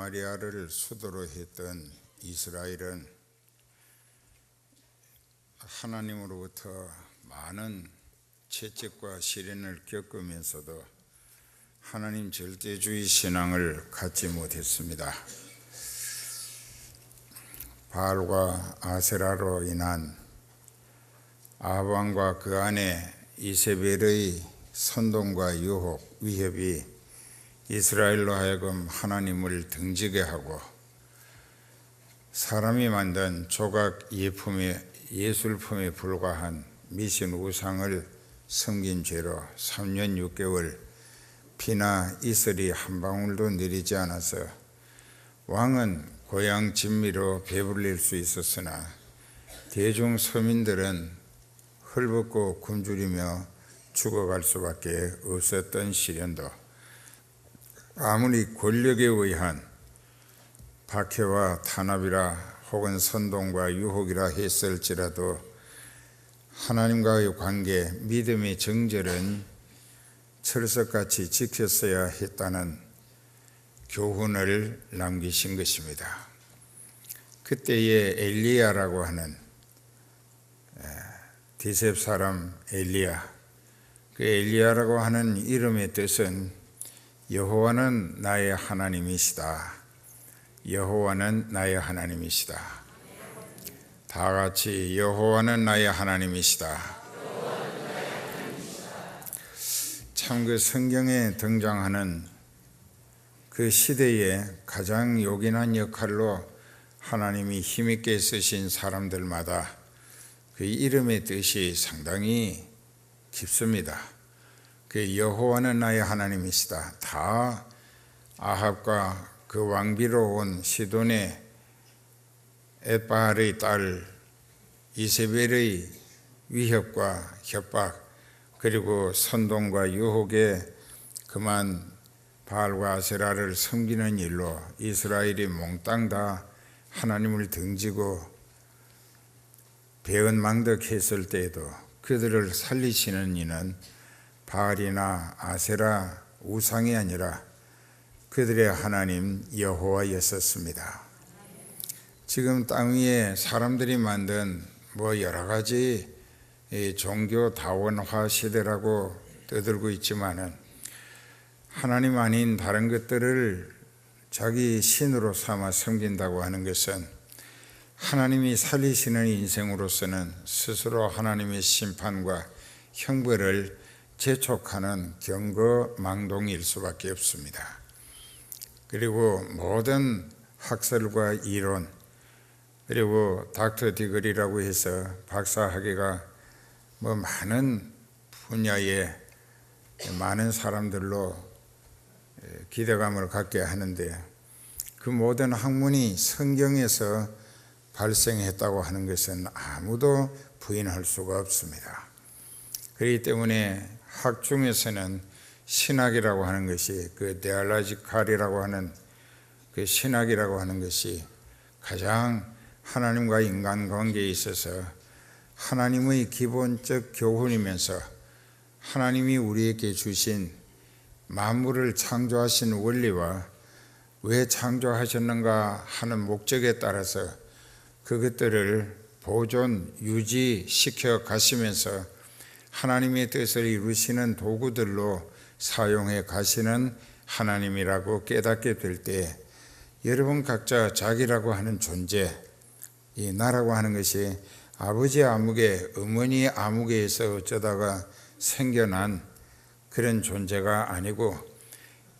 사마리아를 수도로 했던 이스라엘은 하나님으로부터 많은 채찍과 시련을 겪으면서도 하나님 절대주의 신앙을 갖지 못했습니다. 바알과 아세라로 인한 아합왕과 그 아내 이세벨의 선동과 유혹, 위협이 이스라엘로 하여금 하나님을 등지게 하고 사람이 만든 조각 예술품에 불과한 미신 우상을 섬긴 죄로 3년 6개월 피나 이슬이 한 방울도 내리지 않아서 왕은 고향 진미로 배불릴 수 있었으나 대중 서민들은 헐벗고 굶주리며 죽어갈 수밖에 없었던 시련도 아무리 권력에 의한 박해와 탄압이라 혹은 선동과 유혹이라 했을지라도 하나님과의 관계, 믿음의 정절은 철석같이 지켰어야 했다는 교훈을 남기신 것입니다. 그때의 엘리야라고 하는 디셉 사람 엘리야, 그 엘리야라고 하는 이름의 뜻은 여호와는 나의 하나님이시다. 여호와는 나의 하나님이시다. 다 같이 여호와는 나의 하나님이시다. 참 그 성경에 등장하는 그 시대에 가장 요긴한 역할로 하나님이 힘있게 쓰신 사람들마다 그 이름의 뜻이 상당히 깊습니다. 그 여호와는 나의 하나님이시다. 다 아합과 그 왕비로 온 시돈의 엣바알의 딸 이세벨의 위협과 협박, 그리고 선동과 유혹에 그만 바알과 아세라를 섬기는 일로 이스라엘이 몽땅 다 하나님을 등지고 배은망덕했을 때에도 그들을 살리시는 이는 바알이나 아세라 우상이 아니라 그들의 하나님 여호와였었습니다. 지금 땅 위에 사람들이 만든 여러 가지 종교 다원화 시대라고 떠들고 있지만은 하나님 아닌 다른 것들을 자기 신으로 삼아 섬긴다고 하는 것은 하나님이 살리시는 인생으로서는 스스로 하나님의 심판과 형벌을 재촉하는 경거망동일 수밖에 없습니다. 그리고 모든 학설과 이론, 그리고 닥터 디글이라고 해서 박사학위가 많은 분야에 많은 사람들로 기대감을 갖게 하는데 그 모든 학문이 성경에서 발생했다고 하는 것은 아무도 부인할 수가 없습니다. 그렇기 때문에 학 중에서는 신학이라고 하는 것이 그 데알라지칼이라고 하는 그 신학이라고 하는 것이 가장 하나님과 인간관계에 있어서 하나님의 기본적 교훈이면서 하나님이 우리에게 주신 만물을 창조하신 원리와 왜 창조하셨는가 하는 목적에 따라서 그것들을 보존, 유지시켜 가시면서 하나님의 뜻을 이루시는 도구들로 사용해 가시는 하나님이라고 깨닫게 될 때 여러분 각자 자기라고 하는 존재, 이 나라고 하는 것이 아버지 아무개, 어머니 아무개에서 어쩌다가 생겨난 그런 존재가 아니고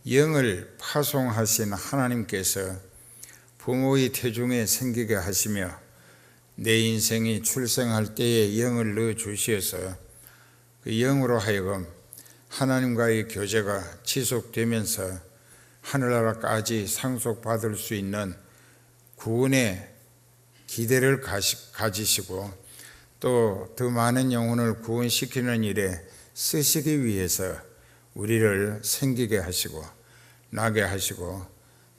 영을 파송하신 하나님께서 부모의 태중에 생기게 하시며 내 인생이 출생할 때에 영을 넣어 주셔서 그 영으로 하여금 하나님과의 교제가 지속되면서 하늘나라까지 상속받을 수 있는 구원의 기대를 가지시고 또 더 많은 영혼을 구원시키는 일에 쓰시기 위해서 우리를 생기게 하시고 나게 하시고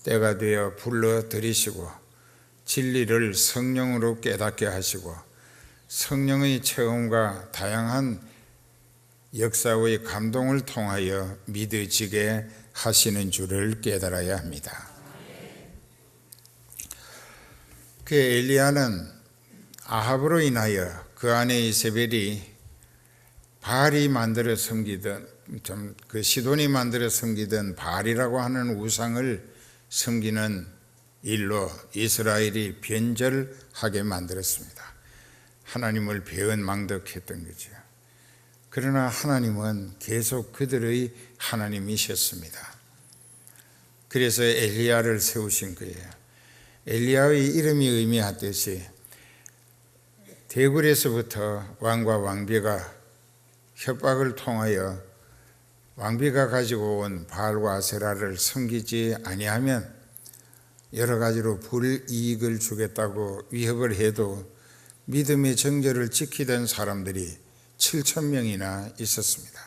때가 되어 불러들이시고 진리를 성령으로 깨닫게 하시고 성령의 체험과 다양한 역사의 감동을 통하여 믿어지게 하시는 줄을 깨달아야 합니다. 그 엘리야는 아합으로 인하여 그 아내 이세벨이 바알이 만들어 섬기던 그 시돈이 만들어 섬기던 바알이라고 하는 우상을 섬기는 일로 이스라엘이 변절하게 만들었습니다. 하나님을 배은망덕했던 거죠. 그러나 하나님은 계속 그들의 하나님이셨습니다. 그래서 엘리야를 세우신 거예요. 엘리야의 이름이 의미하듯이 대굴에서부터 왕과 왕비가 협박을 통하여 왕비가 가지고 온 바알과 아세라를 섬기지 아니하면 여러 가지로 불이익을 주겠다고 위협을 해도 믿음의 정절을 지키던 사람들이 7,000명이나 있었습니다.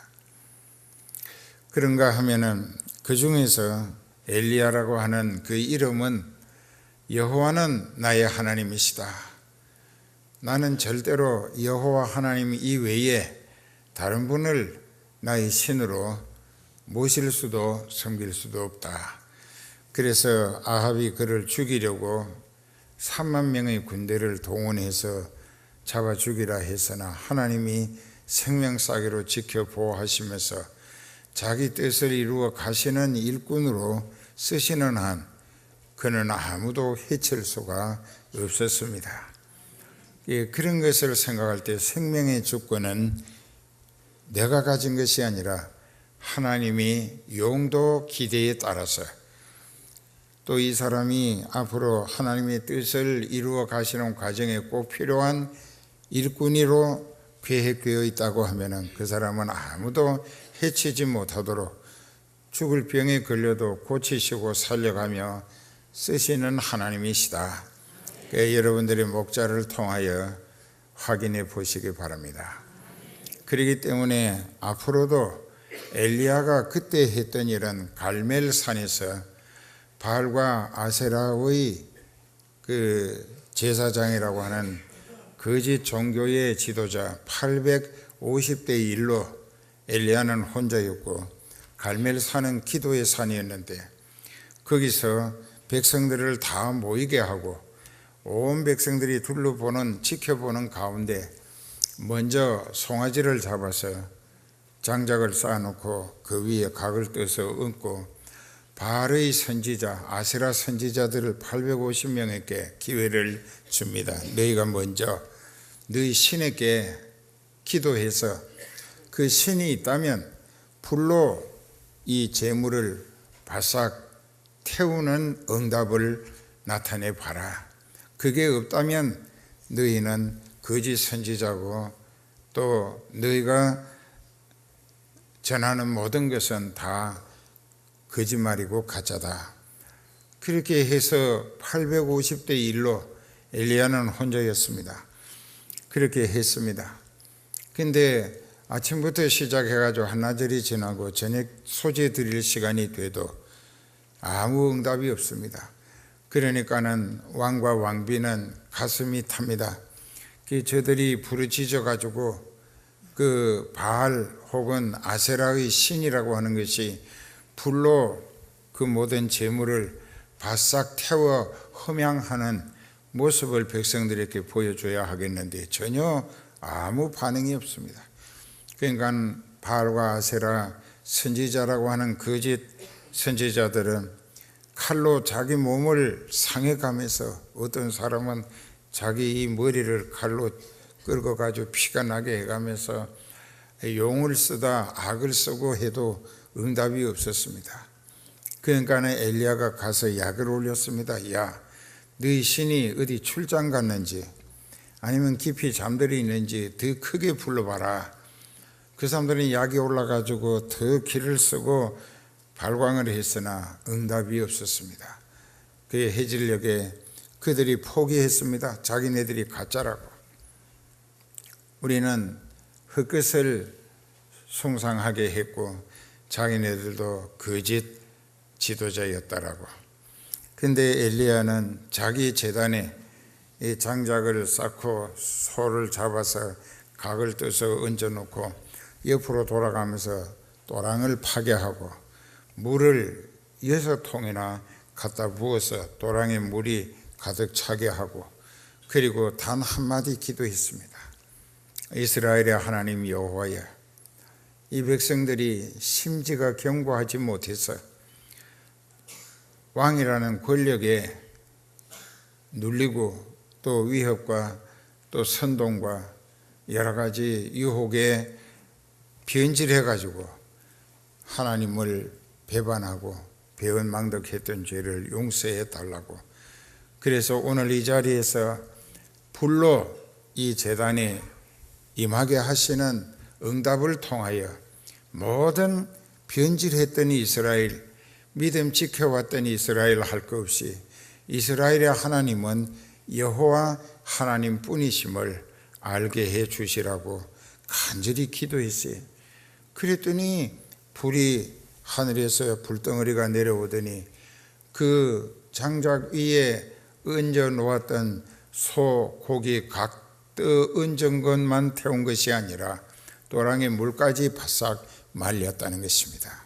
그런가 하면은 그 중에서 엘리야라고 하는 그 이름은 여호와는 나의 하나님이시다. 나는 절대로 여호와 하나님 이외에 다른 분을 나의 신으로 모실 수도 섬길 수도 없다. 그래서 아합이 그를 죽이려고 3만 명의 군대를 동원해서 잡아 죽이라 했으나 하나님이 생명싸개로 지켜 보호하시면서 자기 뜻을 이루어 가시는 일꾼으로 쓰시는 한 그는 아무도 해칠 수가 없었습니다. 그런 것을 생각할 때 생명의 주권은 내가 가진 것이 아니라 하나님이 용도 기대에 따라서 또 이 사람이 앞으로 하나님의 뜻을 이루어 가시는 과정에 꼭 필요한 일꾼으로 계획되어 있다고 하면 그 사람은 아무도 해치지 못하도록 죽을 병에 걸려도 고치시고 살려가며 쓰시는 하나님이시다. 여러분들의 목자를 통하여 확인해 보시기 바랍니다. 그렇기 때문에 앞으로도 엘리야가 그때 했던 일은 갈멜산에서 바알과 아세라의 그 제사장이라고 하는 거짓 종교의 지도자 850대 1로 엘리야는 혼자였고 갈멜산은 기도의 산이었는데 거기서 백성들을 다 모이게 하고 온 백성들이 지켜보는 가운데 먼저 송아지를 잡아서 장작을 쌓아놓고 그 위에 각을 떠서 얹고 바알의 선지자 아세라 선지자들을 850명에게 기회를 줍니다. 너희가 먼저 너희 신에게 기도해서 그 신이 있다면 불로 이 재물을 바싹 태우는 응답을 나타내 봐라. 그게 없다면 너희는 거짓 선지자고 또 너희가 전하는 모든 것은 다 거짓말이고 가짜다. 그렇게 해서 850대 1로 엘리야는 혼자였습니다. 그렇게 했습니다. 근데 아침부터 시작해가지고 한나절이 지나고 저녁 소재 드릴 시간이 돼도 아무 응답이 없습니다. 그러니까는 왕과 왕비는 가슴이 탑니다. 저들이 부르짖어 가지고 그 바알 혹은 아세라의 신이라고 하는 것이 불로 그 모든 재물을 바싹 태워 흠양하는 모습을 백성들에게 보여줘야 하겠는데 전혀 아무 반응이 없습니다. 그러니까 바알과 아세라 선지자라고 하는 거짓 선지자들은 칼로 자기 몸을 상해가면서 어떤 사람은 자기 이 머리를 칼로 긁어가지고 피가 나게 해가면서 용을 쓰다 악을 쓰고 해도 응답이 없었습니다. 그러니까 엘리야가 가서 약을 올렸습니다. 야, 너희 신이 어디 출장 갔는지 아니면 깊이 잠들어 있는지 더 크게 불러봐라. 그 사람들은 약이 올라가지고 더 기를 쓰고 발광을 했으나 응답이 없었습니다. 그의 해질녘에 그들이 포기했습니다. 자기네들이 가짜라고. 우리는 흙것을 숭상하게 했고 자기네들도 거짓 지도자였다라고. 근데 엘리야는 자기 제단에 이 장작을 쌓고 소를 잡아서 각을 떠서 얹어놓고 옆으로 돌아가면서 도랑을 파게 하고 물을 6통이나 갖다 부어서 도랑에 물이 가득 차게 하고 그리고 단 한마디 기도했습니다. 이스라엘의 하나님 여호와여, 이 백성들이 심지가 견고하지 못해서 왕이라는 권력에 눌리고 또 위협과 또 선동과 여러 가지 유혹에 변질해가지고 하나님을 배반하고 배은망덕했던 죄를 용서해 달라고, 그래서 오늘 이 자리에서 불로 이 제단에 임하게 하시는 응답을 통하여 모든 변질했던 이스라엘, 믿음 지켜왔던 이스라엘 할 것 없이 이스라엘의 하나님은 여호와 하나님 뿐이심을 알게 해 주시라고 간절히 기도했어요. 그랬더니 불이 하늘에서 불덩어리가 내려오더니 그 장작 위에 얹어 놓았던 소, 고기 각 얹은 것만 태운 것이 아니라 또랑의 물까지 바싹 말렸다는 것입니다.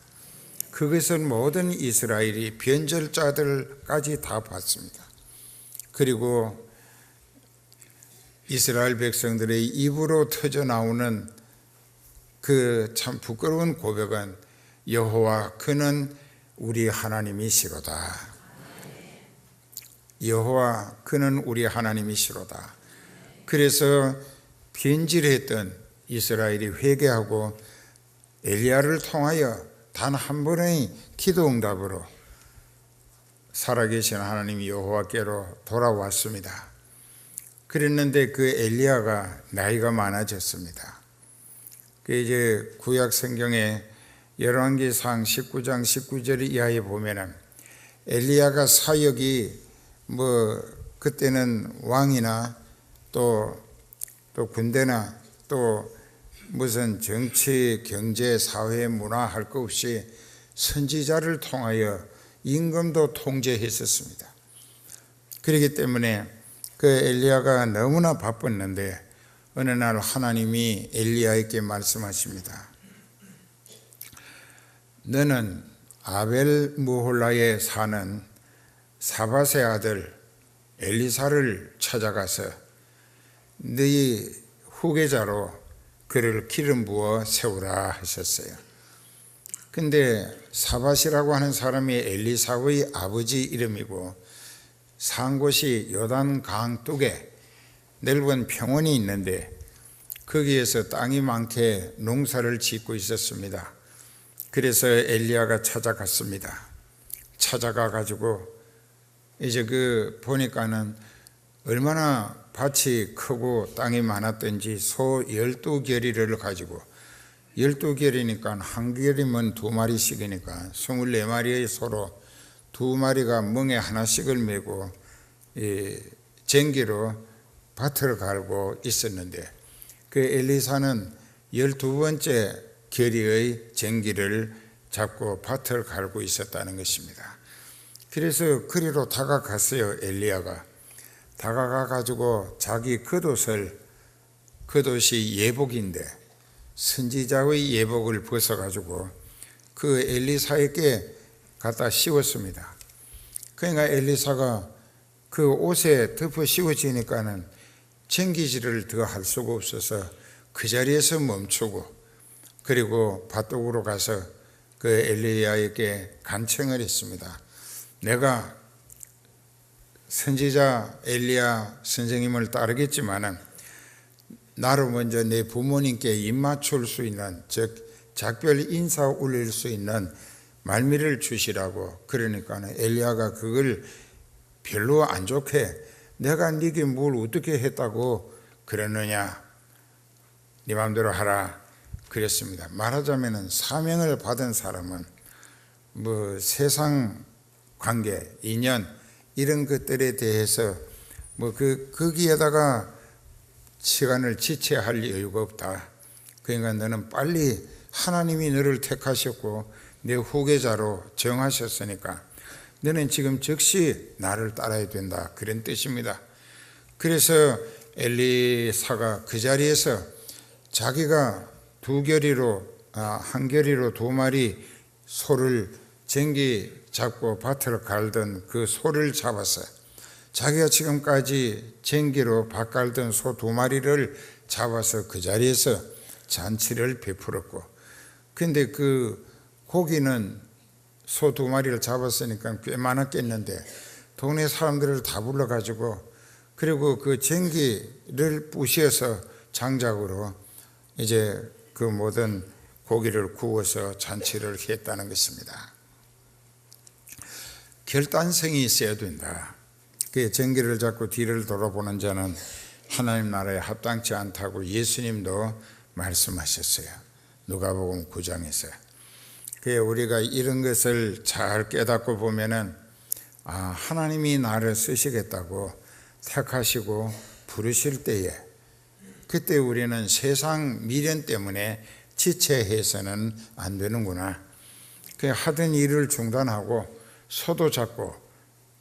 그것은 모든 이스라엘이 변절자들까지 다 봤습니다. 그리고 이스라엘 백성들의 입으로 터져 나오는 그 참 부끄러운 고백은 여호와 그는 우리 하나님이시로다. 여호와 그는 우리 하나님이시로다. 그래서 변질했던 이스라엘이 회개하고 엘리야를 통하여 단 한 번의 기도 응답으로 살아계신 하나님 여호와께로 돌아왔습니다. 그랬는데 그 엘리야가 나이가 많아졌습니다. 그 이제 구약 성경에 열왕기상 19장 19절 이하에 보면은 엘리야가 사역이 그때는 왕이나 또 군대나 또 무슨 정치, 경제, 사회, 문화 할 것 없이 선지자를 통하여 임금도 통제했었습니다. 그렇기 때문에 그 엘리야가 너무나 바빴는데 어느 날 하나님이 엘리야에게 말씀하십니다. 너는 아벨 무홀라에 사는 사밧의 아들 엘리사를 찾아가서 너희 후계자로 그를 기름 부어 세우라 하셨어요. 근데 사밧이라고 하는 사람이 엘리사의 아버지 이름이고 산 곳이 요단 강둑에 넓은 평원이 있는데 거기에서 땅이 많게 농사를 짓고 있었습니다. 그래서 엘리야가 찾아갔습니다. 찾아가 가지고 이제 보니까는 얼마나 밭이 크고 땅이 많았던지 소 12결의를 가지고 12결이니까 한 결이면 2마리씩이니까 24마리의 소로 2마리가 멍에 하나씩을 메고 쟁기로 밭을 갈고 있었는데 그 엘리사는 12번째 결의의 쟁기를 잡고 밭을 갈고 있었다는 것입니다. 그래서 그리로 다가갔어요. 엘리야가 다가가 가지고 자기 겉옷이 예복인데 선지자의 예복을 벗어 가지고 그 엘리사에게 갖다 씌웠습니다. 그러니까 엘리사가 그 옷에 덮어 씌워지니까는 쟁기질을 더 할 수가 없어서 그 자리에서 멈추고 그리고 밭독으로 가서 그 엘리야에게 간청을 했습니다. 내가 선지자 엘리야 선생님을 따르겠지만은 나로 먼저 내 부모님께 입맞출 수 있는, 즉 작별 인사 올릴 수 있는 말미를 주시라고. 그러니까는 엘리야가 그걸 별로 안 좋게 내가 네게 뭘 어떻게 했다고 그러느냐, 네 마음대로 하라 그랬습니다. 말하자면은 사명을 받은 사람은 세상 관계, 인연 이런 것들에 대해서 거기에다가 시간을 지체할 여유가 없다. 그러니까 너는 빨리 하나님이 너를 택하셨고 내 후계자로 정하셨으니까 너는 지금 즉시 나를 따라야 된다. 그런 뜻입니다. 그래서 엘리사가 그 자리에서 자기가 한 결의로 2마리 소를 쟁기 잡고 밭을 갈던 그 소를 잡아서 자기가 지금까지 쟁기로 밭갈던 소 2마리를 잡아서 그 자리에서 잔치를 베풀었고, 근데 그 고기는 소 2마리를 잡았으니까 꽤 많았겠는데 동네 사람들을 다 불러가지고, 그리고 그 쟁기를 부셔서 장작으로 이제 그 모든 고기를 구워서 잔치를 했다는 것입니다. 결단성이 있어야 된다. 그 쟁기를 잡고 뒤를 돌아보는 자는 하나님 나라에 합당치 않다고 예수님도 말씀하셨어요. 누가복음 9장에서. 그래, 우리가 이런 것을 잘 깨닫고 보면은 하나님이 나를 쓰시겠다고 택하시고 부르실 때에, 그때 우리는 세상 미련 때문에 지체해서는 안 되는구나. 그 하던 일을 중단하고 소도 잡고,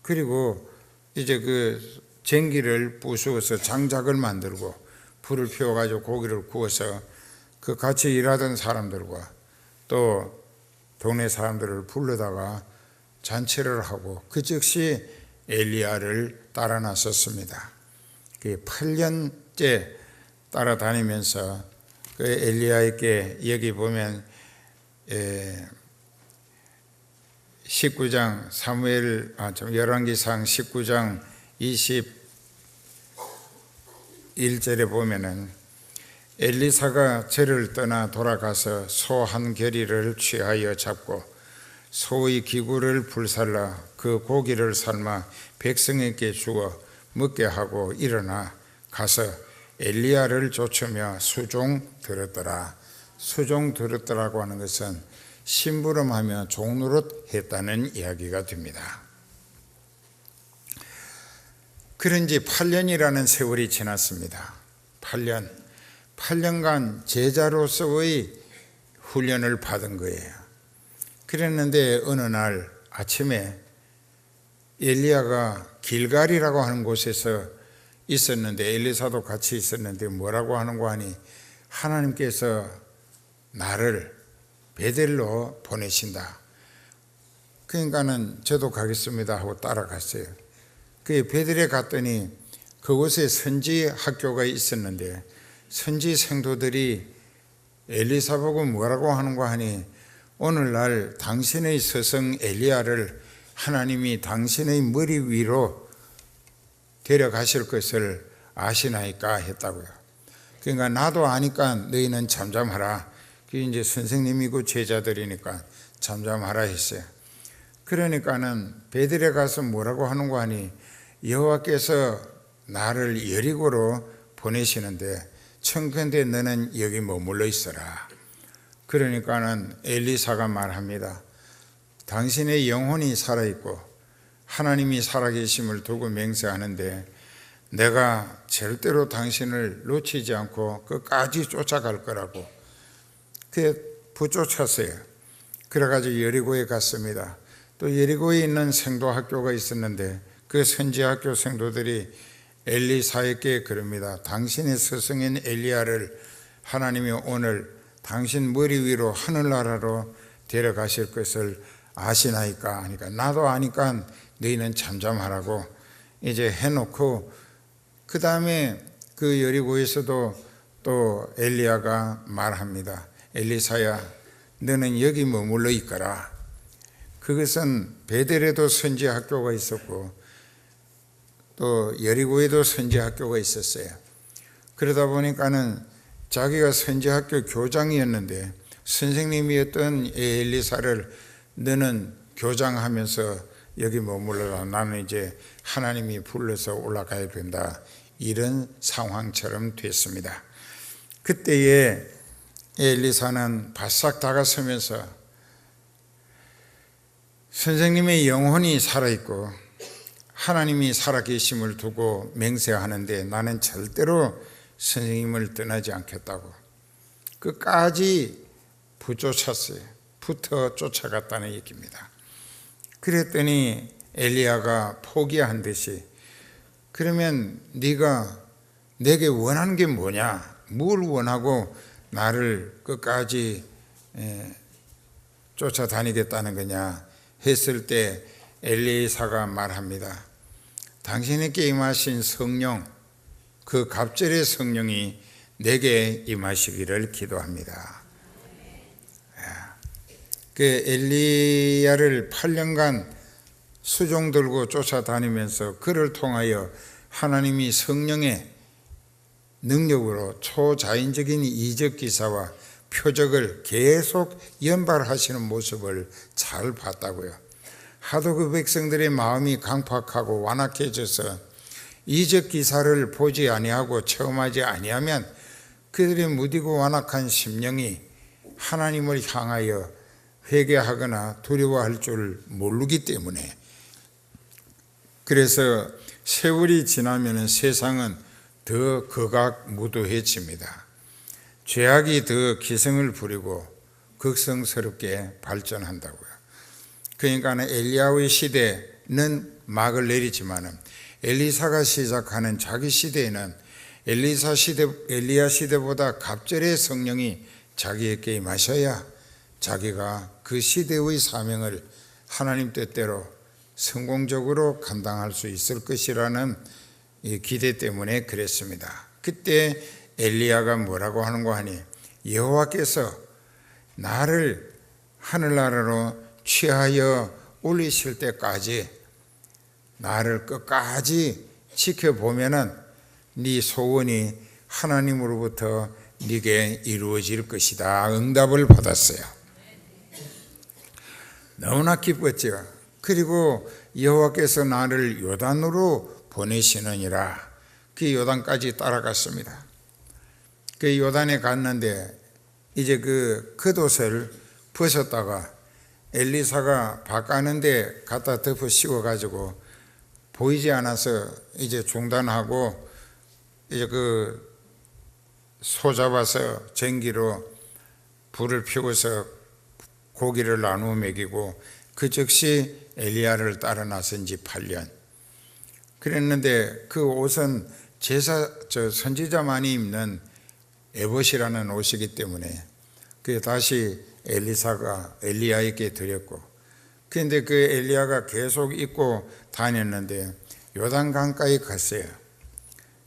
그리고 이제 그 쟁기를 부수어서 장작을 만들고 불을 피워가지고 고기를 구워서 그 같이 일하던 사람들과 또 동네 사람들을 불러다가 잔치를 하고 그 즉시 엘리야를 따라 나섰습니다. 그 8년째 따라다니면서 그 엘리야에게 여기 보면 19장 열왕기상 19장 21절에 보면은 엘리사가 저를 떠나 돌아가서 소 한 겨리를 취하여 잡고 소의 기구를 불살라 그 고기를 삶아 백성에게 주어 먹게 하고 일어나 가서 엘리야를 쫓으며 수종 들었더라. 수종 들었더라고 하는 것은 심부름하며 종노릇 했다는 이야기가 됩니다. 그런 지 8년이라는 세월이 지났습니다. 8년간 제자로서의 훈련을 받은 거예요. 그랬는데 어느 날 아침에 엘리야가 길갈이라고 하는 곳에서 있었는데, 엘리사도 같이 있었는데 뭐라고 하는고 하니 하나님께서 나를 베델로 보내신다. 그러니까는 저도 가겠습니다 하고 따라갔어요. 그 베델에 갔더니 그곳에 선지 학교가 있었는데 선지 생도들이 엘리사 보고 뭐라고 하는고 하니 오늘날 당신의 스승 엘리야를 하나님이 당신의 머리 위로 데려가실 것을 아시나이까 했다고요. 그러니까 나도 아니까 너희는 잠잠하라. 그게 이제 선생님이고 제자들이니까 잠잠하라 했어요. 그러니까는 베들에 가서 뭐라고 하는고 하니 여호와께서 나를 여리고로 보내시는데 청컨대 너는 여기 머물러 있어라. 그러니까는 엘리사가 말합니다. 당신의 영혼이 살아있고 하나님이 살아계심을 두고 맹세하는데 내가 절대로 당신을 놓치지 않고 끝까지 쫓아갈 거라고. 그래 붙쫓았어요. 그래가지고 여리고에 갔습니다. 또 여리고에 있는 생도학교가 있었는데 그 선지학교 생도들이 엘리사에게 그럽니다. 당신의 스승인 엘리야를 하나님이 오늘 당신 머리 위로 하늘나라로 데려가실 것을 아시나이까 하니까 나도 아니까 너희는 잠잠하라고 이제 해놓고, 그 다음에 그 여리고에서도 또 엘리야가 말합니다. 엘리사야 너는 여기 머물러 있거라. 그것은 베델에도 선지학교가 있었고 또 여리고에도 선지학교가 있었어요. 그러다 보니까는 자기가 선지학교 교장이었는데 선생님이었던 엘리사를 너는 교장하면서 여기 머물러라. 나는 이제 하나님이 불러서 올라가야 된다. 이런 상황처럼 됐습니다. 그때에 엘리사는 바싹 다가서면서 선생님의 영혼이 살아있고 하나님이 살아계심을 두고 맹세하는데 나는 절대로 선생님을 떠나지 않겠다고 끝까지 붙여 쫓아갔다는 얘기입니다. 그랬더니 엘리야가 포기한 듯이 그러면 네가 내게 원하는 게 뭐냐? 뭘 원하고 나를 끝까지 쫓아다니겠다는 거냐 했을 때 엘리사가 말합니다. 당신에게 임하신 성령, 그 갑절의 성령이 내게 임하시기를 기도합니다. 그 엘리야를 8년간 수종 들고 쫓아다니면서 그를 통하여 하나님이 성령의 능력으로 초자연적인 이적 기사와 표적을 계속 연발하시는 모습을 잘 봤다고요. 하도 그 백성들의 마음이 강팍하고 완악해져서 이적 기사를 보지 아니하고 체험하지 아니하면 그들의 무디고 완악한 심령이 하나님을 향하여 회개하거나 두려워할 줄 모르기 때문에, 그래서 세월이 지나면 세상은 더 극악무도해집니다. 죄악이 더 기승을 부리고 극성스럽게 발전한다고요. 그러니까 엘리야의 시대는 막을 내리지만 엘리사가 시작하는 자기 시대에는 엘리야 시대보다 갑절의 성령이 자기에게 임하셔야 자기가 그 시대의 사명을 하나님 뜻대로 성공적으로 감당할 수 있을 것이라는 기대 때문에 그랬습니다. 그때 엘리야가 뭐라고 하는가 하니, 여호와께서 나를 하늘나라로 취하여 올리실 때까지 나를 끝까지 지켜보면은 네 소원이 하나님으로부터 네게 이루어질 것이다 응답을 받았어요. 너무나 기뻤죠. 그리고 여호와께서 나를 요단으로 보내시느니라. 그 요단까지 따라갔습니다. 그 요단에 갔는데 이제 그 겉옷을 벗었다가 엘리사가 밭가는데 갖다 덮어 씌워가지고 보이지 않아서 이제 중단하고 이제 그 소 잡아서 전기로 불을 피워서 고기를 나누어 먹이고 그 즉시 엘리야를 따라 나선 지 8년. 그랬는데 그 옷은 선지자만이 입는 에봇이라는 옷이기 때문에 그 다시 엘리야에게 드렸고, 그런데 그 엘리야가 계속 입고 다녔는데 요단강가에 갔어요.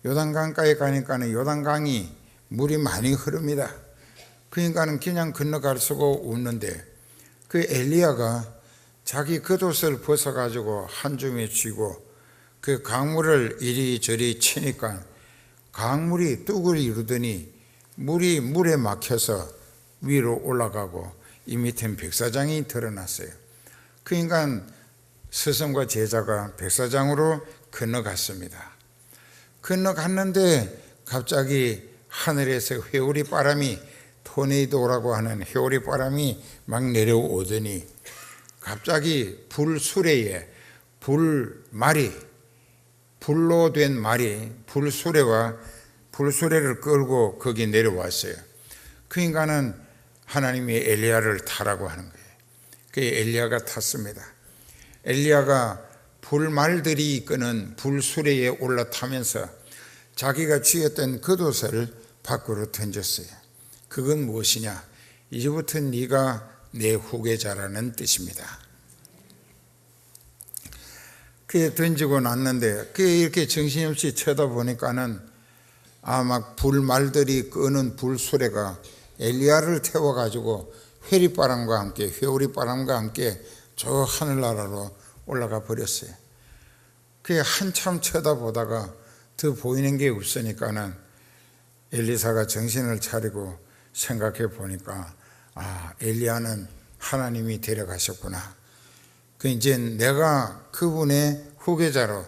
요단강가에 가니까는 요단강이 물이 많이 흐릅니다. 그러니까는 그냥 건너갈 수가 없는데 그 엘리야가 자기 겉옷을 벗어가지고 한 줌에 쥐고 그 강물을 이리저리 치니까 강물이 뚝을 이루더니 물이 물에 막혀서 위로 올라가고 이 밑엔 백사장이 드러났어요. 그러니까 스승과 제자가 백사장으로 건너갔습니다. 건너갔는데 갑자기 하늘에서 회오리 바람이, 토네이도라고 하는 회오리 바람이 막 내려오더니 갑자기 불수레에 불로 된 말이 불수레를 끌고 거기 내려왔어요. 그러니까는 하나님이 엘리야를 타라고 하는 거예요. 그 엘리야가 탔습니다. 엘리야가 불말들이 이끄는 불수레에 올라타면서 자기가 쥐었던 겉옷을 밖으로 던졌어요. 그건 무엇이냐? 이제부터 네가 내 후계자라는 뜻입니다. 그게 던지고 났는데 그게 이렇게 정신없이 쳐다보니까는 막 불말들이 끄는 불수레가 엘리야를 태워가지고 회오리바람과 함께 저 하늘나라로 올라가 버렸어요. 그게 한참 쳐다보다가 더 보이는 게 없으니까는 엘리사가 정신을 차리고 생각해 보니까 엘리야는 하나님이 데려가셨구나. 그 이제 내가 그분의 후계자로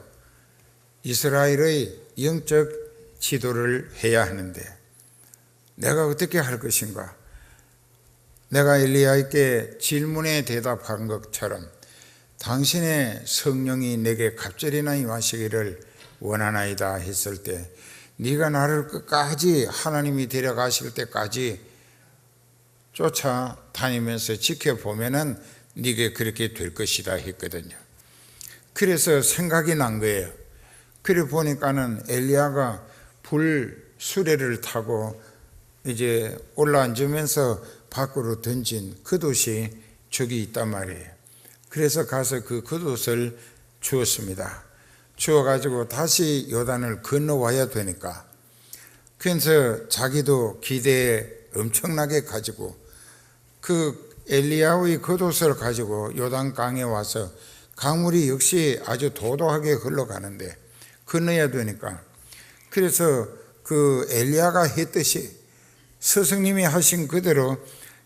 이스라엘의 영적 지도를 해야 하는데 내가 어떻게 할 것인가? 내가 엘리야에게 질문에 대답한 것처럼 당신의 성령이 내게 갑절이나 임하시기를 원하나이다 했을 때 네가 나를 끝까지 하나님이 데려가실 때까지 쫓아다니면서 지켜보면은 네게 그렇게 될 것이다 했거든요. 그래서 생각이 난 거예요. 그래 보니까는 엘리야가 불수레를 타고 이제 올라앉으면서 밖으로 던진 겉옷이 저기 있단 말이에요. 그래서 가서 그 겉옷을 주었습니다. 주어가지고 다시 요단을 건너와야 되니까, 그래서 자기도 기대에 엄청나게 가지고 그 엘리야의 겉옷을 가지고 요단강에 와서 강물이 역시 아주 도도하게 흘러가는데 건너야 되니까, 그래서 그 엘리야가 했듯이 스승님이 하신 그대로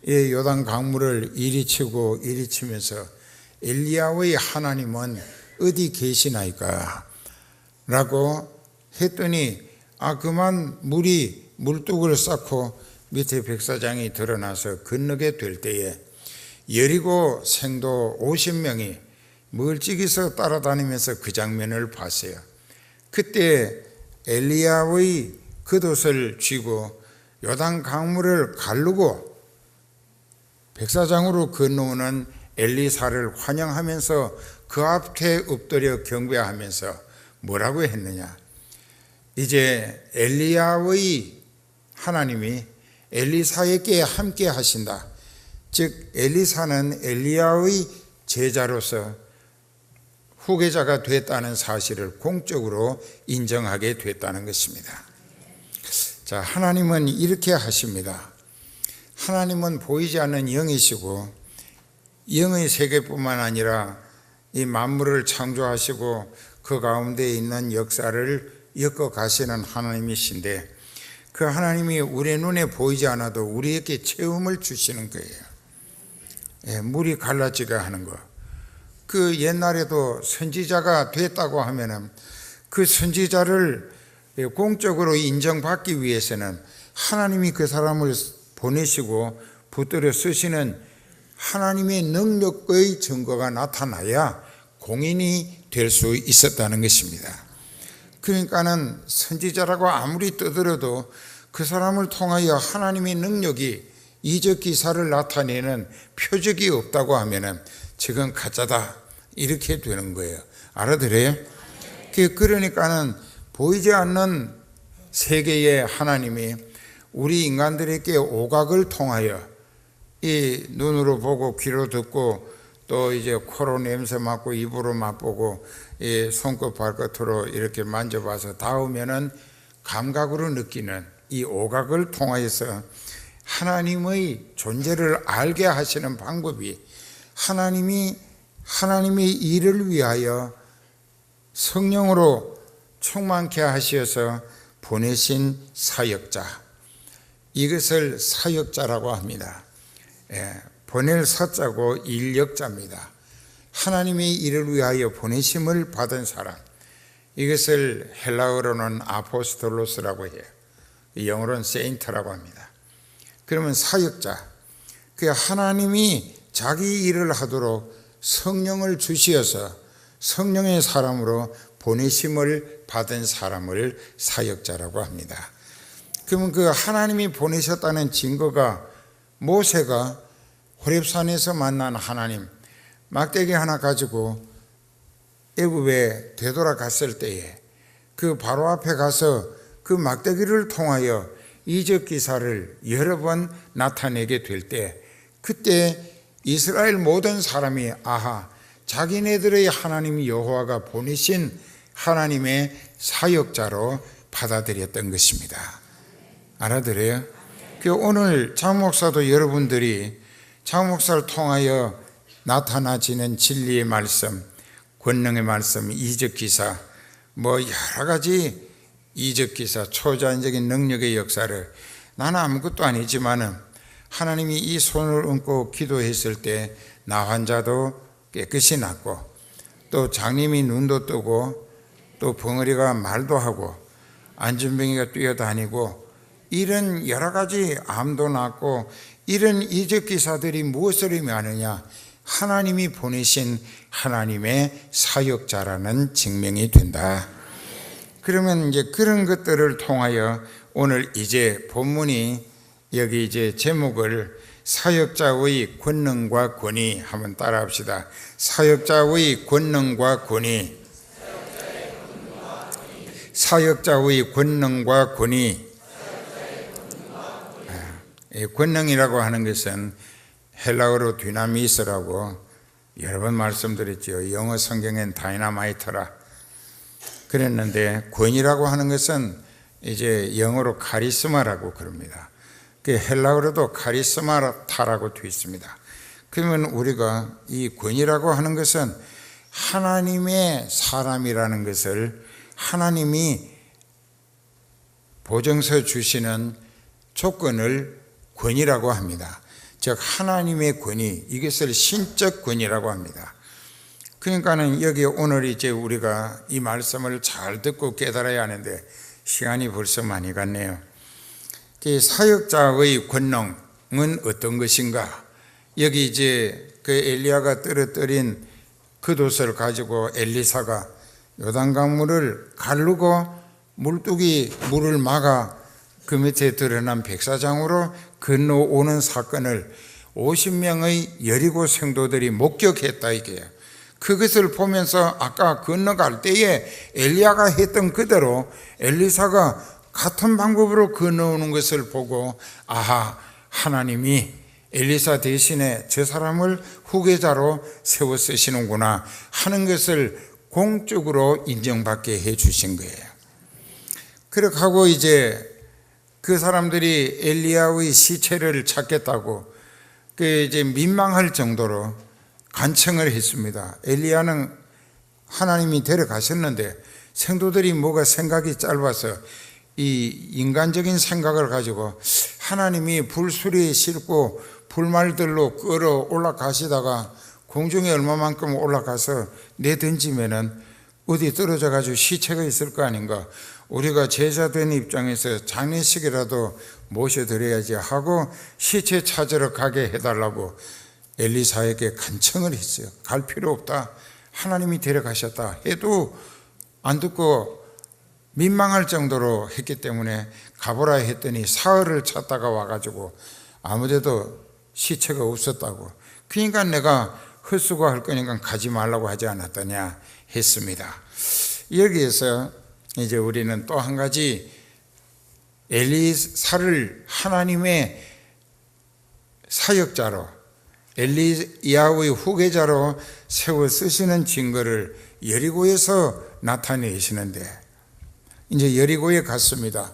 이 요단 강물을 이리 치고 이리 치면서 엘리야의 하나님은 어디 계시나이까 라고 했더니, 그만 물뚝을 쌓고 밑에 백사장이 드러나서 건너게 될 때에 여리고 생도 50명이 멀찍이서 따라다니면서 그 장면을 봤어요. 그때 엘리야의 겉옷을 쥐고 요단 강물을 가르고 백사장으로 건너오는 엘리사를 환영하면서 그 앞에 엎드려 경배하면서 뭐라고 했느냐, 이제 엘리야의 하나님이 엘리사에게 함께 하신다. 즉 엘리사는 엘리야의 제자로서 후계자가 됐다는 사실을 공적으로 인정하게 됐다는 것입니다. 자, 하나님은 이렇게 하십니다. 하나님은 보이지 않는 영이시고 영의 세계뿐만 아니라 이 만물을 창조하시고 그 가운데 있는 역사를 엮어 가시는 하나님이신데, 그 하나님이 우리 눈에 보이지 않아도 우리에게 체험을 주시는 거예요. 물이 갈라지게 하는 거. 그 옛날에도 선지자가 됐다고 하면은 그 선지자를 공적으로 인정받기 위해서는 하나님이 그 사람을 보내시고 붙들어 쓰시는 하나님의 능력의 증거가 나타나야 공인이 될 수 있었다는 것입니다. 그러니까는 선지자라고 아무리 떠들어도 그 사람을 통하여 하나님의 능력이 이적 기사를 나타내는 표적이 없다고 하면은 지금 가짜다 이렇게 되는 거예요. 알아들어요? 그러니까는 보이지 않는 세계의 하나님이 우리 인간들에게 오각을 통하여 이 눈으로 보고 귀로 듣고 또 이제 코로 냄새 맡고 입으로 맛보고 이 손끝 발끝으로 이렇게 만져봐서 닿으면은 감각으로 느끼는 이 오각을 통하여서 하나님의 존재를 알게 하시는 방법이, 하나님의 일을 위하여 성령으로 충만케 하시어서 보내신 사역자, 이것을 사역자라고 합니다. 보낼 사자고 인력자입니다. 하나님의 일을 위하여 보내심을 받은 사람, 이것을 헬라어로는 아포스톨로스라고 해요. 영어로는 세인트라고 합니다. 그러면 사역자, 그 하나님이 자기 일을 하도록 성령을 주시어서 성령의 사람으로 보내심을 받은 사람을 사역자라고 합니다. 그러면 그 하나님이 보내셨다는 증거가, 모세가 호렙산에서 만난 하나님, 막대기 하나 가지고 애굽에 되돌아갔을 때에 그 바로 앞에 가서 그 막대기를 통하여 이적 기사를 여러 번 나타내게 될 때, 그때 이스라엘 모든 사람이 자기네들의 하나님 여호와가 보내신 하나님의 사역자로 받아들였던 것입니다. 알아들어요? 오늘 장 목사도 여러분들이 장 목사를 통하여 나타나지는 진리의 말씀, 권능의 말씀, 이적 기사, 여러 가지 이적 기사, 초자연적인 능력의 역사를, 나는 아무것도 아니지만은 하나님이 이 손을 얹고 기도했을 때 나 환자도 깨끗이 낫고, 또 장님이 눈도 뜨고, 또 벙어리가 말도 하고, 안전병이가 뛰어다니고, 이런 여러 가지 암도 낫고, 이런 이적 기사들이 무엇을 의미하느냐? 하나님이 보내신 하나님의 사역자라는 증명이 된다. 그러면 이제 그런 것들을 통하여 오늘 이제 본문이 여기 이제 제목을 사역자의 권능과 권위 한번 따라합시다. 사역자의 권능과 권위. 사역자의 권능과 권위. 권능이라고 하는 것은 헬라어로 디나미스라고 여러 번 말씀드렸죠. 영어 성경엔 다이나마이트라. 그랬는데 권위라고 하는 것은 이제 영어로 카리스마라고 그럽니다. 그 헬라어로도 카리스마타라고 되어 있습니다. 그러면 우리가 이 권위라고 하는 것은 하나님의 사람이라는 것을 하나님이 보증서 주시는 조건을 권위라고 합니다. 즉 하나님의 권위, 이것을 신적 권위라고 합니다. 그러니까는 여기 오늘 이제 우리가 이 말씀을 잘 듣고 깨달아야 하는데 시간이 벌써 많이 갔네요. 사역자의 권능은 어떤 것인가? 여기 이제 그 엘리야가 떨어뜨린 겉옷을 가지고 엘리사가 요단강물을 가르고 물뚝이 물을 막아 그 밑에 드러난 백사장으로 건너오는 사건을 50명의 여리고 성도들이 목격했다 이게요. 그것을 보면서 아까 건너갈 때에 엘리야가 했던 그대로 엘리사가 같은 방법으로 건너오는 것을 보고 아하, 하나님이 엘리사 대신에 저 사람을 후계자로 세워 쓰시는구나 하는 것을 공적으로 인정받게 해 주신 거예요. 그렇게 하고 이제 그 사람들이 엘리야의 시체를 찾겠다고 이제 민망할 정도로 간청을 했습니다. 엘리야는 하나님이 데려가셨는데 성도들이 뭐가 생각이 짧아서 이 인간적인 생각을 가지고 하나님이 불수리에 싣고 불말들로 끌어 올라가시다가 공중에 얼마만큼 올라가서 내던지면은 어디 떨어져 가지고 시체가 있을 거 아닌가. 우리가 제자된 입장에서 장례식이라도 모셔드려야지 하고 시체 찾으러 가게 해달라고 엘리사에게 간청을 했어요. 갈 필요 없다. 하나님이 데려가셨다 해도 안 듣고 민망할 정도로 했기 때문에 가보라 했더니 사흘을 찾다가 와가지고 아무데도 시체가 없었다고. 그러니까 내가 헛수고할 거니까 가지 말라고 하지 않았더냐 했습니다. 여기에서 이제 우리는 또 한 가지 엘리사를 하나님의 사역자로 엘리야의 후계자로 세워 쓰시는 증거를 여리고에서 나타내시는데 이제 여리고에 갔습니다.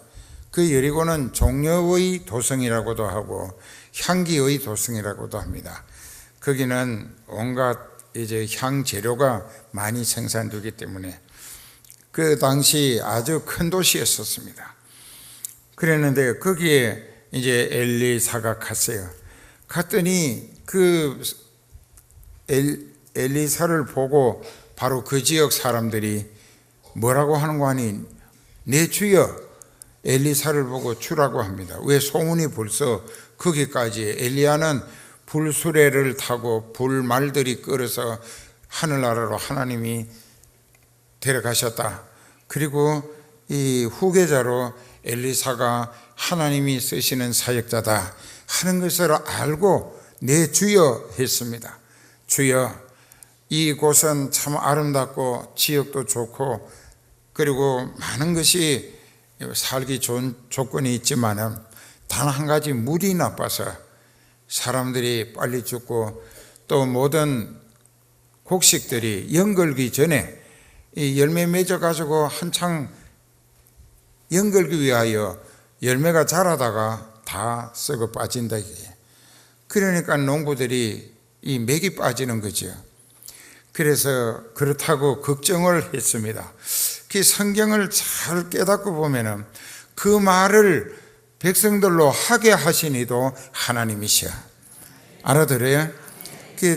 그 여리고는 종려의 도성이라고도 하고 향기의 도성이라고도 합니다. 거기는 온갖 이제 향 재료가 많이 생산되기 때문에 그 당시 아주 큰 도시였었습니다. 그랬는데 거기에 이제 엘리사가 갔어요. 갔더니 그 엘리사를 보고 바로 그 지역 사람들이 뭐라고 하는 거 아니, 내 주여, 엘리사를 보고 주라고 합니다. 왜 소문이 벌써 거기까지. 엘리야는 불수레를 타고 불말들이 끌어서 하늘나라로 하나님이 데려가셨다. 그리고 이 후계자로 엘리사가 하나님이 쓰시는 사역자다 하는 것을 알고 내 주여 했습니다. 주여, 이 곳은 참 아름답고 지역도 좋고 그리고 많은 것이 살기 좋은 조건이 있지만은 단 한 가지 물이 나빠서 사람들이 빨리 죽고 또 모든 곡식들이 연걸기 전에 이 열매 맺어 가지고 한창 연걸기 위하여 열매가 자라다가 다 썩어 빠진다 이게. 그러니까 농부들이 이 맥이 빠지는 거죠. 그래서 그렇다고 걱정을 했습니다. 그 성경을 잘 깨닫고 보면은 그 말을 백성들로 하게 하시니도 하나님이셔. 알아들어요?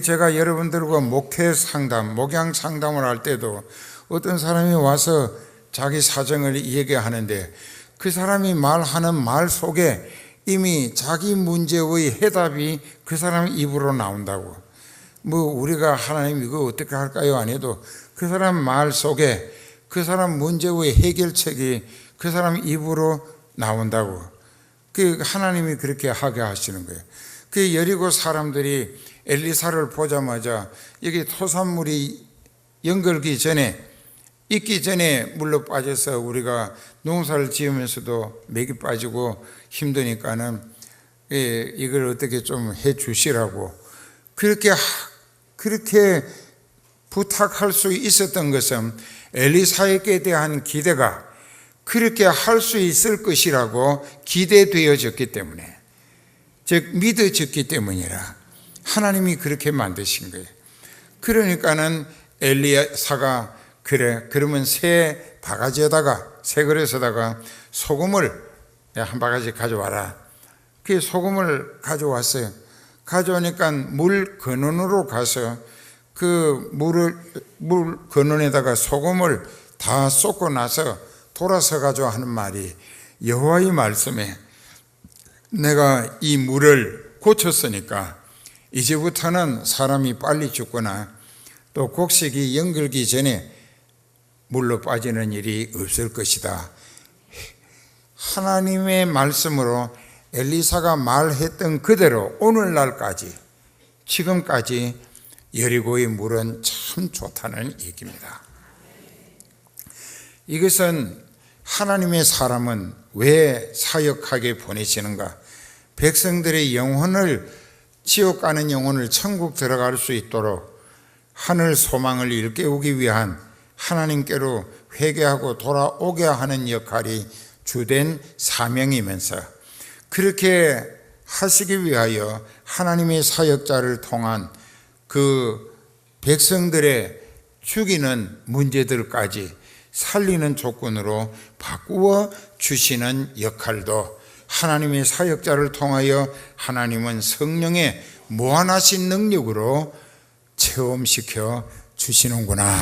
제가 여러분들과 목회 상담, 목양 상담을 할 때도 어떤 사람이 와서 자기 사정을 얘기하는데 그 사람이 말하는 말 속에 이미 자기 문제의 해답이 그 사람 입으로 나온다고. 뭐 우리가 하나님 이거 어떻게 할까요? 안 해도 그 사람 말 속에 그 사람 문제의 해결책이 그 사람 입으로 나온다고. 하나님이 그렇게 하게 하시는 거예요. 여리고 사람들이 엘리사를 보자마자 여기 토산물이 연걸기 전에 익기 전에 물로 빠져서 우리가 농사를 지으면서도 맥이 빠지고 힘드니까는 이걸 어떻게 좀 해 주시라고 그렇게 부탁할 수 있었던 것은 엘리사에게 대한 기대가 그렇게 할 수 있을 것이라고 기대되어졌기 때문에, 즉 믿어졌기 때문이라 하나님이 그렇게 만드신 거예요. 그러니까는 엘리사가 그래 그러면 새 바가지에다가, 새 그릇에다가 소금을 한 바가지 가져와라. 그 소금을 가져왔어요. 가져오니까 물 근원으로 가서 그 물 근원에다가 소금을 다 쏟고 나서 돌아서 가지고 하는 말이, 여호와의 말씀에 내가 이 물을 고쳤으니까 이제부터는 사람이 빨리 죽거나 또 곡식이 연결기 전에 물로 빠지는 일이 없을 것이다. 하나님의 말씀으로 엘리사가 말했던 그대로 오늘날까지, 지금까지 여리고의 물은 참 좋다는 얘기입니다. 이것은 하나님의 사람은 왜 사역하게 보내시는가? 백성들의 영혼을, 지옥 가는 영혼을 천국 들어갈 수 있도록 하늘 소망을 일깨우기 위한, 하나님께로 회개하고 돌아오게 하는 역할이 주된 사명이면서, 그렇게 하시기 위하여 하나님의 사역자를 통한 그 백성들의 죽이는 문제들까지 살리는 조건으로 바꾸어 주시는 역할도 하나님의 사역자를 통하여 하나님은 성령의 무한하신 능력으로 체험시켜 주시는구나.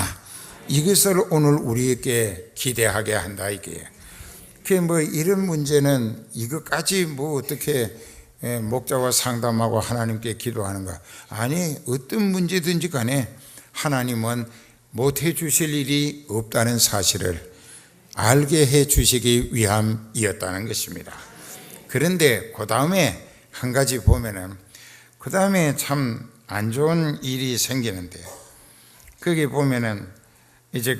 이것을 오늘 우리에게 기대하게 한다 이게. 이런 문제는 이것까지 어떻게 목자와 상담하고 하나님께 기도하는가? 아니, 어떤 문제든지 간에 하나님은 못해 주실 일이 없다는 사실을 알게 해 주시기 위함이었다는 것입니다. 그런데 그 다음에 한 가지 보면은, 그 다음에 참 안 좋은 일이 생기는데, 거기 보면은 이제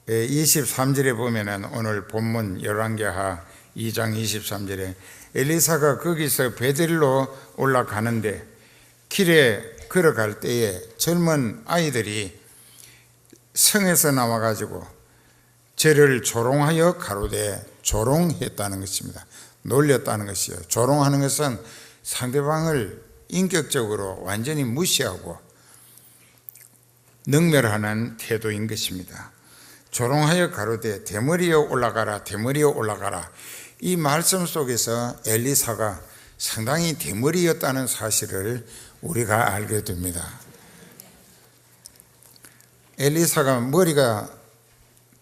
23절에 보면은 오늘 본문 열왕기하 2장 23절에 엘리사가 거기서 베델로 올라가는데 길에 걸어갈 때에 젊은 아이들이 성에서 나와가지고 저를 조롱하여 가로되, 조롱했다는 것입니다. 놀렸다는 것이요. 조롱하는 것은 상대방을 인격적으로 완전히 무시하고 능멸하는 태도인 것입니다. 조롱하여 가로되 대머리에 올라가라, 대머리에 올라가라. 이 말씀 속에서 엘리사가 상당히 대머리였다는 사실을 우리가 알게 됩니다. 엘리사가 머리가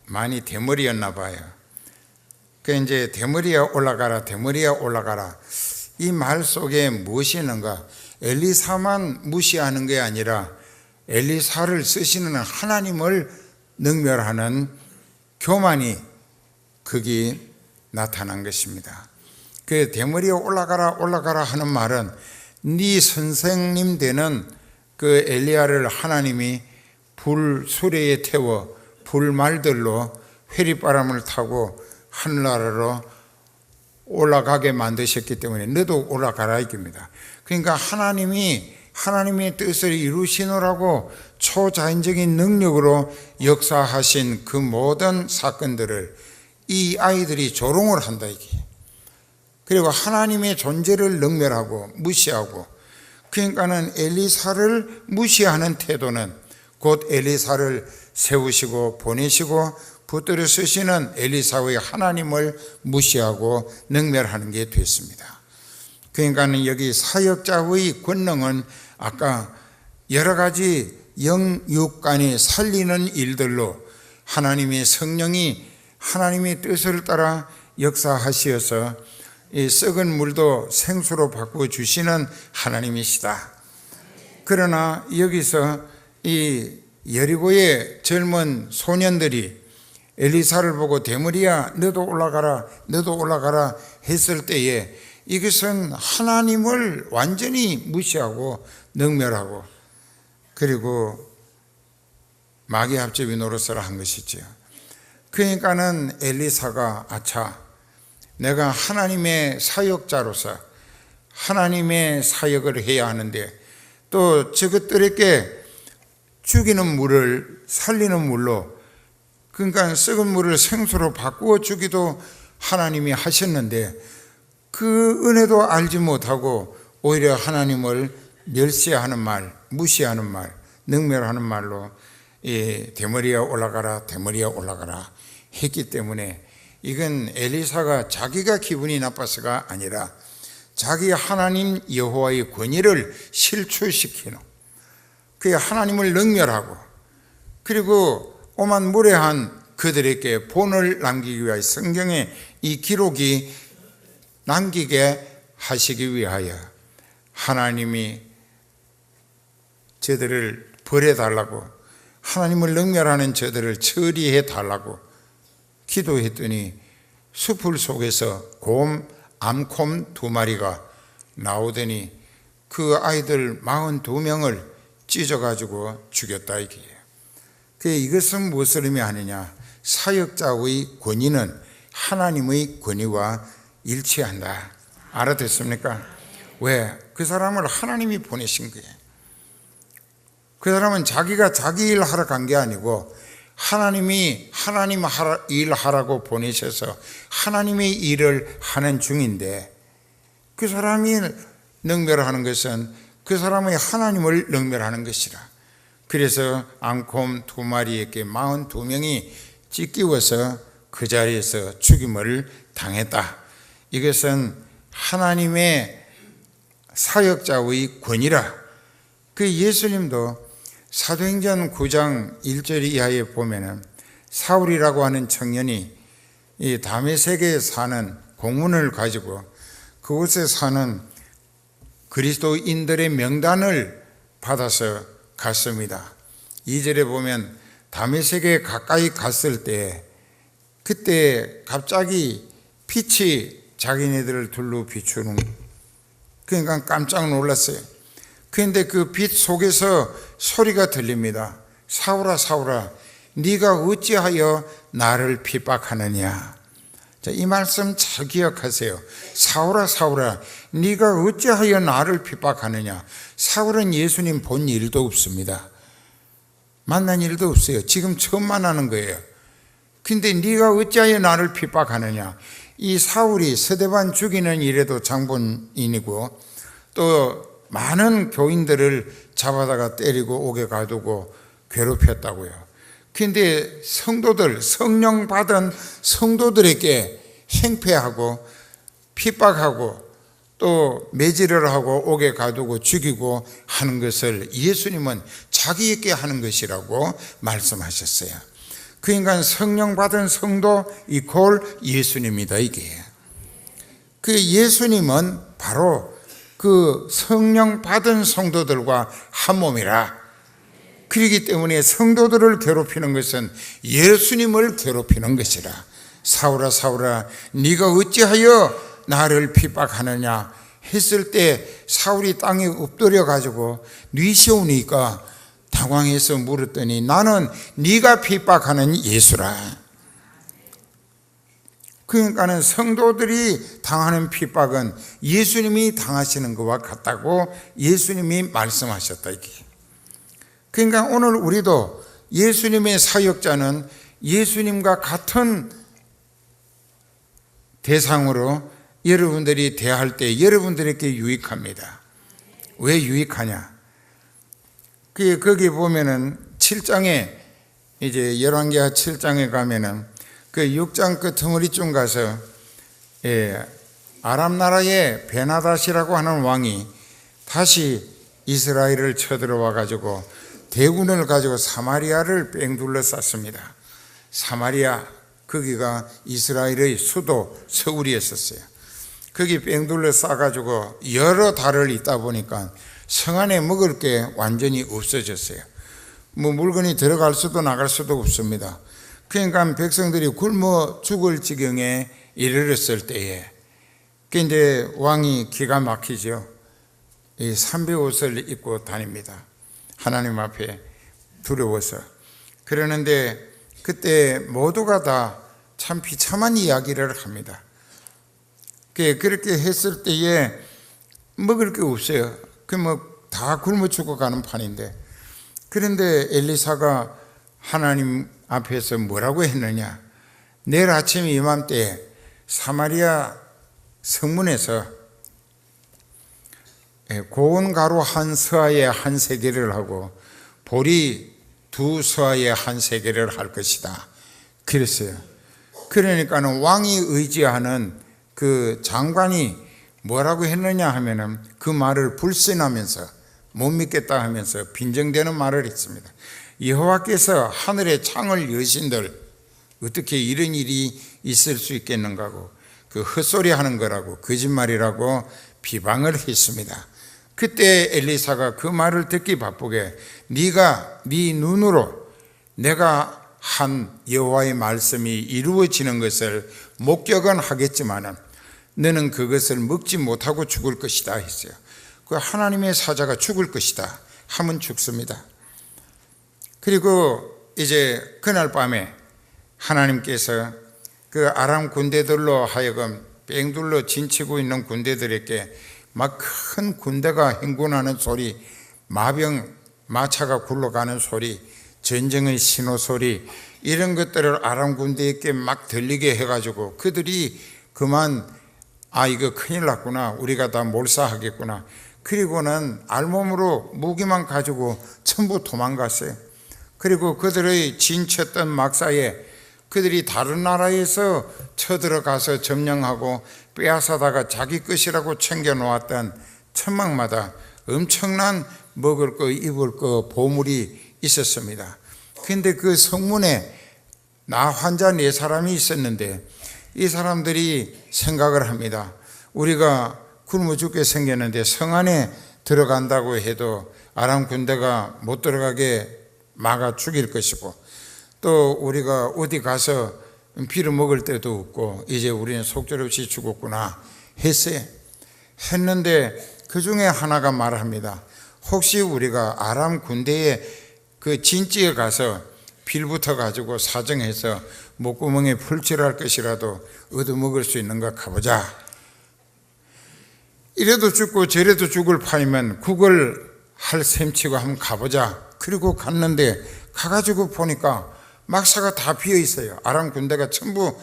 많이 대머리였나 봐요. 이제 대머리에 올라가라, 대머리에 올라가라. 이 말 속에 무엇이 있는가? 엘리사만 무시하는 게 아니라 엘리사를 쓰시는 하나님을 능멸하는 교만이 거기 나타난 것입니다. 그 대머리에 올라가라, 올라가라 하는 말은 네 선생님 되는 그 엘리야를 하나님이 불 수레에 태워 불말들로 회리바람을 타고 하늘나라로 올라가게 만드셨기 때문에 너도 올라가라 이겁니다. 그러니까 하나님이 하나님의 뜻을 이루시느라고 초자연적인 능력으로 역사하신 그 모든 사건들을 이 아이들이 조롱을 한다 이게. 그리고 하나님의 존재를 능멸하고 무시하고, 그러니까는 엘리사를 무시하는 태도는 곧 엘리사를 세우시고 보내시고 붙들어 쓰시는 엘리사의 하나님을 무시하고 능멸하는 게 됐습니다. 그러니까는 여기 사역자의 권능은 아까 여러 가지 영육간에 살리는 일들로 하나님의 성령이 하나님의 뜻을 따라 역사하시어서 이 썩은 물도 생수로 바꾸어 주시는 하나님이시다. 그러나 여기서 이 여리고의 젊은 소년들이 엘리사를 보고 대머리야 너도 올라가라, 너도 올라가라 했을 때에 이것은 하나님을 완전히 무시하고 능멸하고, 그리고 마귀합집이 노릇을 한 것이죠. 그러니까는 엘리사가 아차, 내가 하나님의 사역자로서 하나님의 사역을 해야 하는데 또 저것들에게 죽이는 물을 살리는 물로, 그러니까 썩은 물을 생수로 바꾸어 주기도 하나님이 하셨는데 그 은혜도 알지 못하고 오히려 하나님을 멸시하는 말, 무시하는 말, 능멸하는 말로 대머리에 올라가라, 대머리에 올라가라 했기 때문에 이건 엘리사가 자기가 기분이 나빠서가 아니라 자기 하나님 여호와의 권위를 실추시키는, 그 하나님을 능멸하고 그리고 오만 무례한 그들에게 본을 남기기 위하여 성경에 이 기록이 남기게 하시기 위하여 하나님이 저들을 벌해달라고, 하나님을 능멸하는 저들을 처리해 달라고 기도했더니 숲을 속에서 곰, 암곰 2마리가 나오더니 그 아이들 42명을 찢어가지고 죽였다 이게요. 이것은 무엇을 의미하느냐? 사역자의 권위는 하나님의 권위와 일치한다. 알아듣습니까? 왜? 그 사람을 하나님이 보내신 거예요. 그 사람은 자기가 자기 일 하러 간 게 아니고 하나님이 하나님 일 하라고 보내셔서 하나님의 일을 하는 중인데, 그 사람이 능멸하는 것은 그 사람의 하나님을 능멸하는 것이라. 그래서 암곰 2마리에게 42명이 찢기워서 그 자리에서 죽임을 당했다. 이것은 하나님의 사역자의 권위라. 그 예수님도 사도행전 9장 1절 이하에 보면은 사울이라고 하는 청년이 이 다메섹에 사는 공문을 가지고 그곳에 사는 그리스도인들의 명단을 받아서 갔습니다. 2절에 보면 다메섹에 가까이 갔을 때 그때 갑자기 빛이 자기네들을 둘러 비추는, 그러니까 깜짝 놀랐어요. 그런데 그 빛 속에서 소리가 들립니다. 사울아 사울아 네가 어찌하여 나를 핍박하느냐. 자, 이 말씀 잘 기억하세요. 사울아 사울아 네가 어찌하여 나를 핍박하느냐. 사울은 예수님 본 일도 없습니다. 만난 일도 없어요. 지금 처음 만나는 거예요. 근데 네가 어찌하여 나를 핍박하느냐. 이 사울이 스데반 죽이는 일에도 장본인이고 또 많은 교인들을 잡아다가 때리고 옥에 가두고 괴롭혔다고요. 근데 성도들, 성령 받은 성도들에게 행패하고 핍박하고 또 매질을 하고 옥에 가두고 죽이고 하는 것을 예수님은 자기에게 하는 것이라고 말씀하셨어요. 그 인간 성령 받은 성도 이콜 예수님이다 이게. 그 예수님은 바로 그 성령 받은 성도들과 한 몸이라. 그렇기 때문에 성도들을 괴롭히는 것은 예수님을 괴롭히는 것이라. 사울아 사울아 네가 어찌하여 나를 핍박하느냐 했을 때 사울이 땅에 엎드려 가지고 뉘시오니까 당황해서 물었더니 나는 네가 핍박하는 예수라. 그러니까는 성도들이 당하는 핍박은 예수님이 당하시는 것과 같다고 예수님이 말씀하셨다 이게. 그러니까 오늘 우리도 예수님의 사역자는 예수님과 같은 대상으로 여러분들이 대할 때 여러분들에게 유익합니다. 왜 유익하냐? 거기 보면은 7장에 이제 열왕기하 7장에 가면은 그 6장 끝머리쯤 가서 아람 나라의 베나닷이라고 하는 왕이 다시 이스라엘을 쳐들어와 가지고 대군을 가지고 사마리아를 뺑 둘러쌌습니다. 사마리아 거기가 이스라엘의 수도 서울이었었어요. 거기 뺑 둘러싸 가지고 여러 달을 있다 보니까 성 안에 먹을 게 완전히 없어졌어요. 뭐 물건이 들어갈 수도 나갈 수도 없습니다. 그러니까 백성들이 굶어 죽을 지경에 이르렀을 때에 이제 왕이 기가 막히죠. 이 삼배옷을 입고 다닙니다. 하나님 앞에 두려워서. 그러는데 그때 모두가 다 참 비참한 이야기를 합니다. 그렇게 했을 때에 먹을 게 없어요. 그 뭐 다 굶어 죽어가는 판인데, 그런데 엘리사가 하나님 앞에서 뭐라고 했느냐? 내일 아침 이맘때 사마리아 성문에서 고운 가루 한 서아에 한 세겔을 하고 보리 두 서아에 한 세겔을 할 것이다 그랬어요. 그러니까는 왕이 의지하는 그 장관이 뭐라고 했느냐 하면은 그 말을 불신하면서 못 믿겠다 하면서 빈정대는 말을 했습니다. 여호와께서 하늘의 창을 여신들 어떻게 이런 일이 있을 수 있겠는가 하고 그 헛소리 하는 거라고 거짓말이라고 비방을 했습니다. 그때 엘리사가 그 말을 듣기 바쁘게 네가 네 눈으로 내가 한 여호와의 말씀이 이루어지는 것을 목격은 하겠지만은 너는 그것을 먹지 못하고 죽을 것이다 했어요. 그 하나님의 사자가 죽을 것이다 하면 죽습니다. 그리고 이제 그날 밤에 하나님께서 그 아람 군대들로 하여금 뺑둘러 진치고 있는 군대들에게 막 큰 군대가 행군하는 소리, 마병, 마차가 굴러가는 소리, 전쟁의 신호 소리 이런 것들을 아람 군대에게 막 들리게 해가지고 그들이 그만 이거 큰일 났구나, 우리가 다 몰사하겠구나, 그리고는 알몸으로 무기만 가지고 전부 도망갔어요. 그리고 그들의 진쳤던 막사에 그들이 다른 나라에서 쳐들어가서 점령하고 빼앗아다가 자기 것이라고 챙겨놓았던 천막마다 엄청난 먹을 거 입을 거 보물이 있었습니다. 그런데 그 성문에 나 환자 4사람이 있었는데 이 사람들이 생각을 합니다. 우리가 굶어 죽게 생겼는데 성 안에 들어간다고 해도 아람 군대가 못 들어가게 막아 죽일 것이고 또 우리가 어디 가서 빌어 먹을 데도 없고 이제 우리는 속절없이 죽었구나 했는데 그 중에 하나가 말합니다. 혹시 우리가 아람 군대의 그 진지에 가서 빌부터 가지고 사정해서 목구멍에 풀칠할 것이라도 얻어먹을 수 있는가 가보자. 이래도 죽고 저래도 죽을 판이면 그걸 할 셈치고 한번 가보자. 그리고 갔는데 가가지고 보니까 막사가 다 비어 있어요. 아람 군대가 전부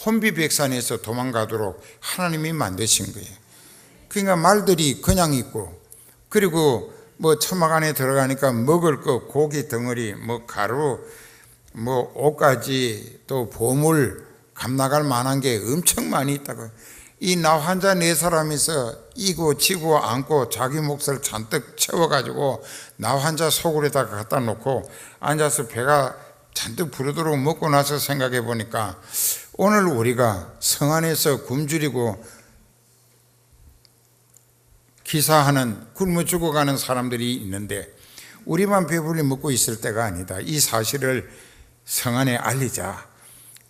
혼비백산에서 도망가도록 하나님이 만드신 거예요. 그러니까 말들이 그냥 있고, 그리고 뭐 천막 안에 들어가니까 먹을 거 고기 덩어리, 뭐 가루, 뭐 옷가지, 또 보물 감나갈 만한 게 엄청 많이 있다고. 이 나 환자 4사람이서 이고 지고 안고 자기 몫을 잔뜩 채워가지고 나 환자 속으로다가 갖다 놓고 앉아서 배가 잔뜩 부르도록 먹고 나서 생각해 보니까 오늘 우리가 성 안에서 굶주리고 기사하는 굶어 죽어가는 사람들이 있는데 우리만 배불리 먹고 있을 때가 아니다. 이 사실을 성 안에 알리자.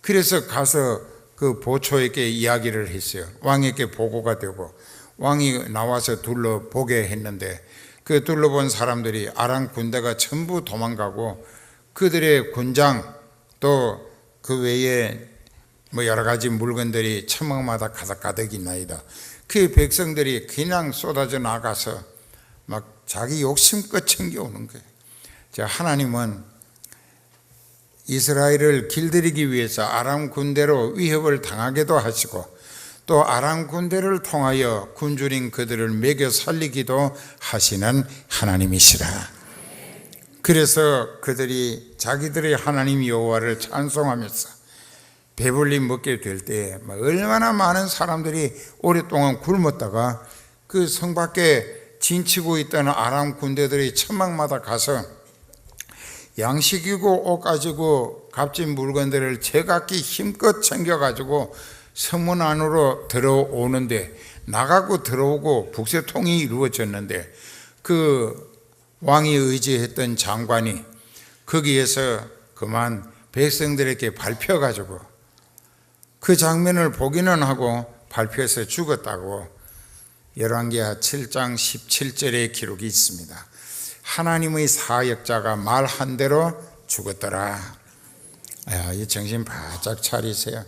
그래서 가서 그 보초에게 이야기를 했어요. 왕에게 보고가 되고 왕이 나와서 둘러보게 했는데 그 둘러본 사람들이 아람 군대가 전부 도망가고 그들의 군장 또 그 외에 뭐 여러 가지 물건들이 천막마다 가득가득 있나이다. 그 백성들이 그냥 쏟아져 나가서 막 자기 욕심껏 챙겨오는 거예요. 자, 하나님은 이스라엘을 길들이기 위해서 아람 군대로 위협을 당하게도 하시고 또 아람 군대를 통하여 굶주린 그들을 먹여 살리기도 하시는 하나님이시라. 그래서 그들이 자기들의 하나님 여호와를 찬송하면서 배불리 먹게 될 때 얼마나 많은 사람들이 오랫동안 굶었다가 그 성 밖에 진치고 있던 아람 군대들이 천막마다 가서 양식이고 옷 가지고 값진 물건들을 제각기 힘껏 챙겨가지고 성문 안으로 들어오는데 나가고 들어오고 북새통이 이루어졌는데 그 왕이 의지했던 장관이 거기에서 그만 백성들에게 밟혀가지고 그 장면을 보기는 하고 밟혀서 죽었다고 열왕기하 7장 17절의 기록이 있습니다. 하나님의 사역자가 말한 대로 죽었더라. 이 정신 바짝 차리세요.